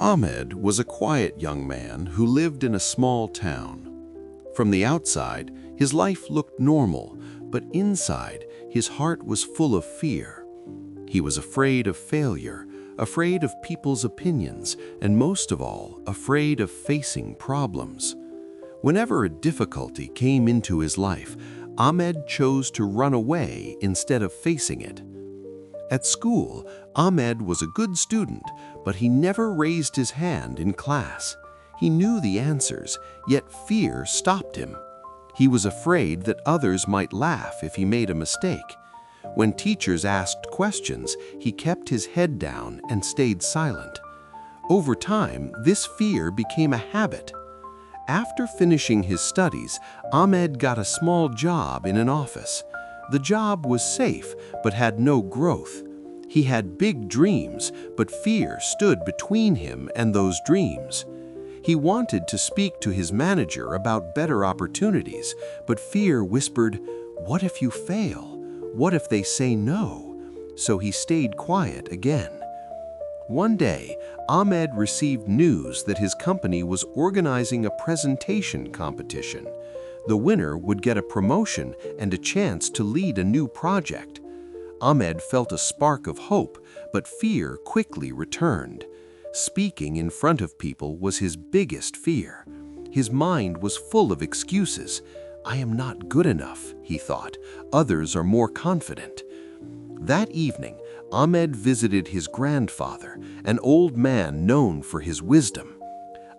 Ahmed was a quiet young man who lived in a small town. From the outside, his life looked normal, but inside, his heart was full of fear. He was afraid of failure, afraid of people's opinions, and most of all, afraid of facing problems. Whenever a difficulty came into his life, Ahmed chose to run away instead of facing it. At school, Ahmed was a good student, but he never raised his hand in class. He knew the answers, yet fear stopped him. He was afraid that others might laugh if he made a mistake. When teachers asked questions, he kept his head down and stayed silent. Over time, this fear became a habit. After finishing his studies, Ahmed got a small job in an office. The job was safe, but had no growth. He had big dreams, but fear stood between him and those dreams. He wanted to speak to his manager about better opportunities, but fear whispered, "What if you fail? What if they say no?" So he stayed quiet again. One day, Ahmed received news that his company was organizing a presentation competition. The winner would get a promotion and a chance to lead a new project. Ahmed felt a spark of hope, but fear quickly returned. Speaking in front of people was his biggest fear. His mind was full of excuses. "I am not good enough," he thought. "Others are more confident." That evening, Ahmed visited his grandfather, an old man known for his wisdom.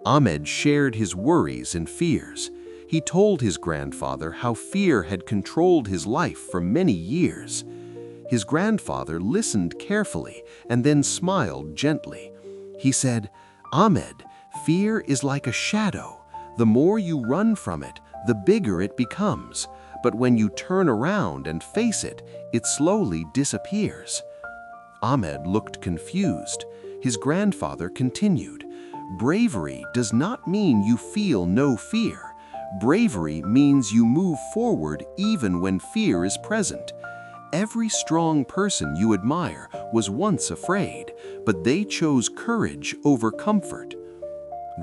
Ahmed shared his worries and fears. He told his grandfather how fear had controlled his life for many years. His grandfather listened carefully and then smiled gently. He said, "Ahmed, fear is like a shadow. The more you run from it, the bigger it becomes. But when you turn around and face it, it slowly disappears." Ahmed looked confused. His grandfather continued, "Bravery does not mean you feel no fear. Bravery means you move forward even when fear is present. Every strong person you admire was once afraid, but they chose courage over comfort."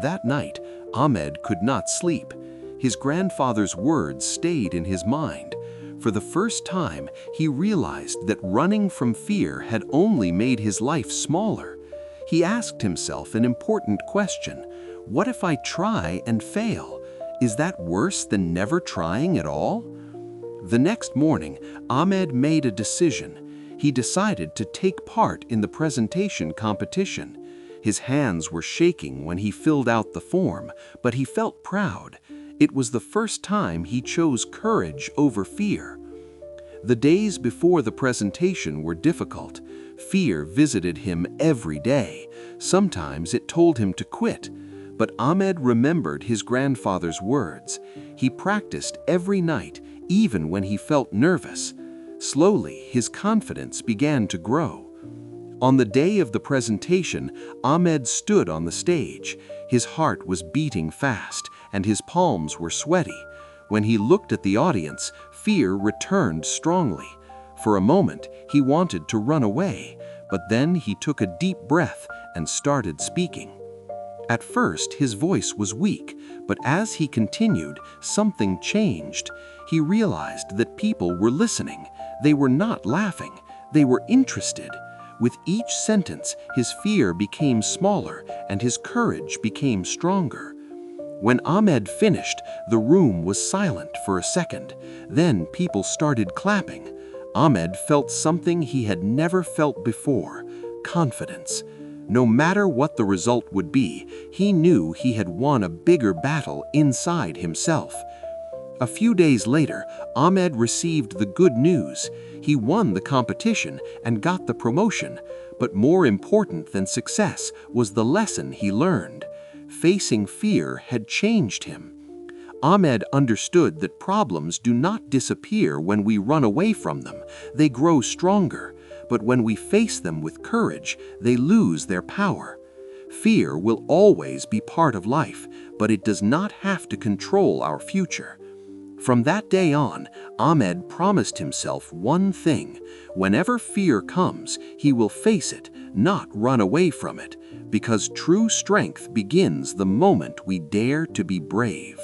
That night, Ahmed could not sleep. His grandfather's words stayed in his mind. For the first time, he realized that running from fear had only made his life smaller. He asked himself an important question: what if I try and fail? Is that worse than never trying at all? The next morning, Ahmed made a decision. He decided to take part in the presentation competition. His hands were shaking when he filled out the form, but he felt proud. It was the first time he chose courage over fear. The days before the presentation were difficult. Fear visited him every day. Sometimes it told him to quit. But Ahmed remembered his grandfather's words. He practiced every night, even when he felt nervous. Slowly, his confidence began to grow. On the day of the presentation, Ahmed stood on the stage. His heart was beating fast, and his palms were sweaty. When he looked at the audience, fear returned strongly. For a moment, he wanted to run away, but then he took a deep breath and started speaking. At first, his voice was weak, but as he continued, something changed. He realized that people were listening. They were not laughing. They were interested. With each sentence, his fear became smaller and his courage became stronger. When Ahmed finished, the room was silent for a second. Then people started clapping. Ahmed felt something he had never felt before: confidence. No matter what the result would be, he knew he had won a bigger battle inside himself. A few days later, Ahmed received the good news. He won the competition and got the promotion. But more important than success was the lesson he learned. Facing fear had changed him. Ahmed understood that problems do not disappear when we run away from them. They grow stronger. But when we face them with courage, they lose their power. Fear will always be part of life, but it does not have to control our future. From that day on, Ahmed promised himself one thing: whenever fear comes, he will face it, not run away from it, because true strength begins the moment we dare to be brave.